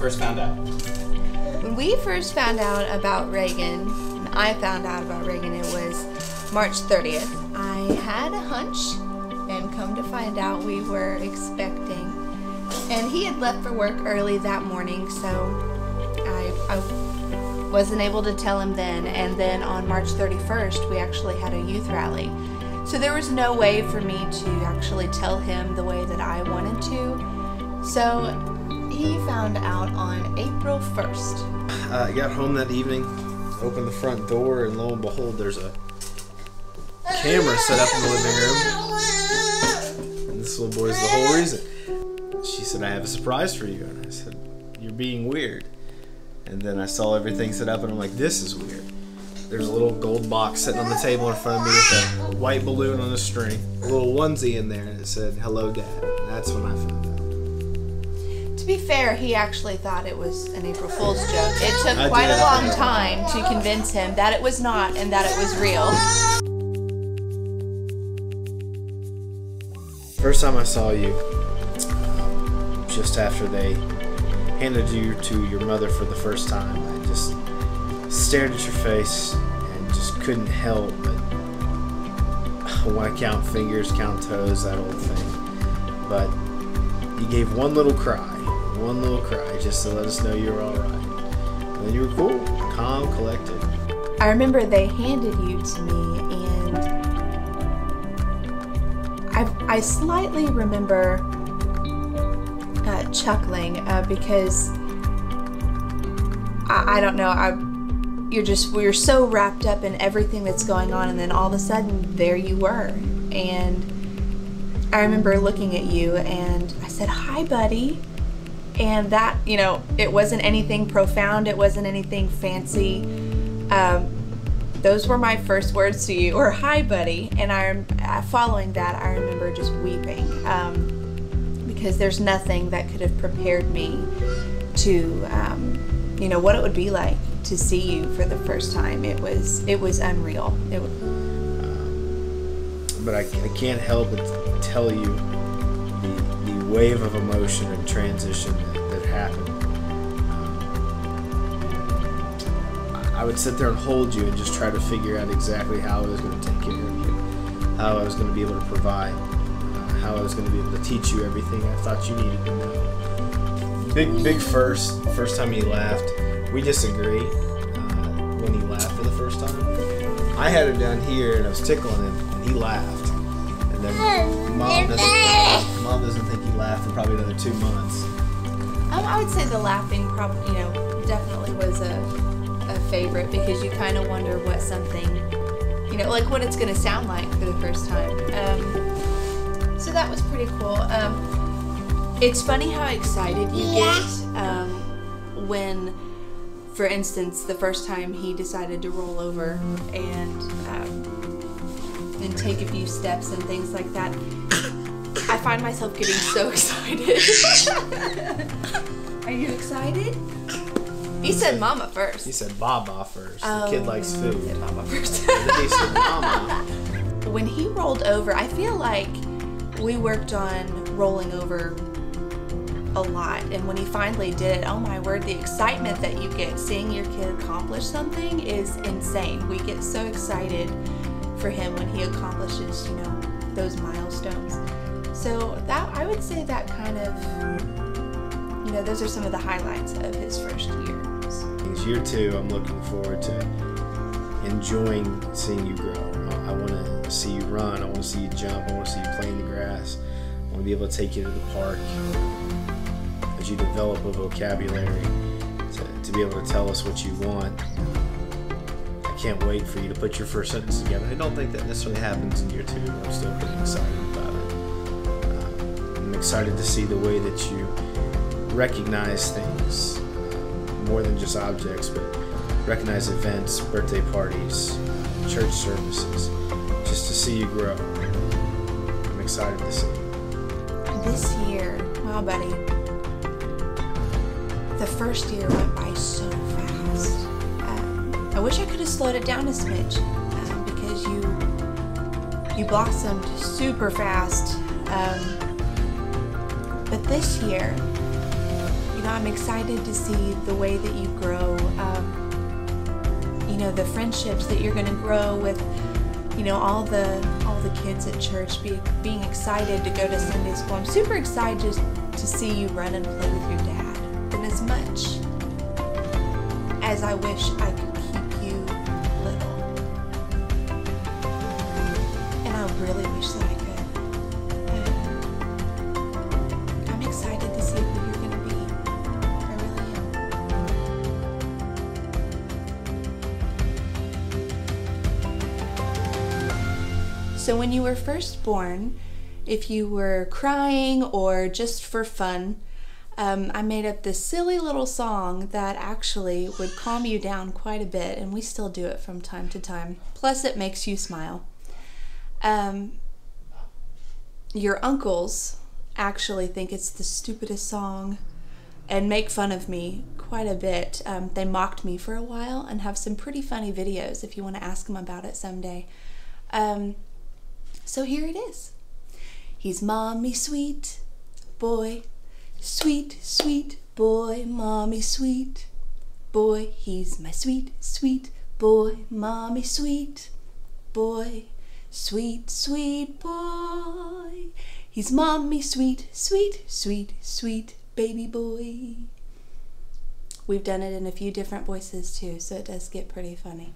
first found out? When we first found out about Reagan, and I found out about Reagan, it was March 30th. I had a hunch, and come to find out we were expecting. And he had left for work early that morning, so I wasn't able to tell him then. And then on March 31st, we actually had a youth rally. So there was no way for me to actually tell him the way that I wanted to. So he found out on April 1st. I got home that evening, opened the front door, and lo and behold, there's a camera set up in the living room. And this little boy's the whole reason. She said, I have a surprise for you. And I said, you're being weird. And then I saw everything set up, and I'm like, this is weird. There's a little gold box sitting on the table in front of me with a white balloon on a string, a little onesie in there, and it said, hello, Dad. And that's when I found out. To be fair, he actually thought it was an April Fool's joke. It took quite a long time to convince him that it was not and that it was real. First time I saw you, just after they handed you to your mother for the first time, I just stared at your face and just couldn't help but want to count fingers, count toes, that old thing. But you gave one little cry just to let us know you were all right. And then you were cool, calm, collected. I remember they handed you to me, and I slightly remember chuckling because I don't know, we were so wrapped up in everything that's going on, and then all of a sudden there you were. And I remember looking at you and I said, hi buddy. And that, you know, it wasn't anything profound, it wasn't anything fancy. Those were my first words to you, or hi buddy. And following that, I remember just weeping because there's nothing that could have prepared me to, you know, what it would be like to see you for the first time. It was unreal. But I can't help but tell you the wave of emotion and transition that happened. I would sit there and hold you and just try to figure out exactly how I was going to take care of you, how I was going to be able to provide, how I was going to be able to teach you everything I thought you needed to know. Big first time he laughed, we disagree when he laughed for the first time. I had it down here and I was tickling him and he laughed. And then Mom doesn't think he laughed for probably another 2 months. I would say the laughing probably, you know, definitely was a favorite, because you kind of wonder what something, you know, like what it's going to sound like for the first time. So that was pretty cool. It's funny how excited you get when, for instance, the first time he decided to roll over and take a few steps and things like that. I find myself getting so excited. Are you excited? He said mama first. He said Baba first. The kid likes food. He said mama first. He said mama. When he rolled over, I feel like we worked on rolling over a lot, and when he finally did it, oh my word, the excitement that you get seeing your kid accomplish something is insane. We get so excited for him when he accomplishes, you know, those milestones. So that, I would say that kind of, you know, those are some of the highlights of his first year. Year 2, I'm looking forward to enjoying seeing you grow. I want to see you run, I want to see you jump, I want to see you play in the grass. I want to be able to take you to the park as you develop a vocabulary to be able to tell us what you want. I can't wait for you to put your first sentence together. I don't think that necessarily happens in year 2, but I'm still pretty excited about it. I'm excited to see the way that you recognize things, more than just objects, but recognize events, birthday parties, church services, just to see you grow. I'm excited to see. This year, wow buddy, the first year went by so fast. I wish I could have slowed it down a smidge, because you blossomed super fast. But this year, I'm excited to see the way that you grow, the friendships that you're going to grow with, all the kids at church, being excited to go to Sunday school. I'm super excited just to see you run and play with your dad. And as much as I wish I could keep you little, and I really wish that I could, I'm excited to see who you're going to be. I really am. So when you were first born, if you were crying or just for fun, I made up this silly little song that actually would calm you down quite a bit, and we still do it from time to time. Plus, it makes you smile. Your uncles actually think it's the stupidest song and make fun of me quite a bit. They mocked me for a while and have some pretty funny videos if you want to ask them about it someday. So here it is. He's mommy sweet boy, sweet, sweet boy, mommy sweet boy. He's my sweet, sweet boy, mommy sweet boy, sweet, sweet boy. He's mommy sweet, sweet, sweet, sweet baby boy. We've done it in a few different voices too, so it does get pretty funny.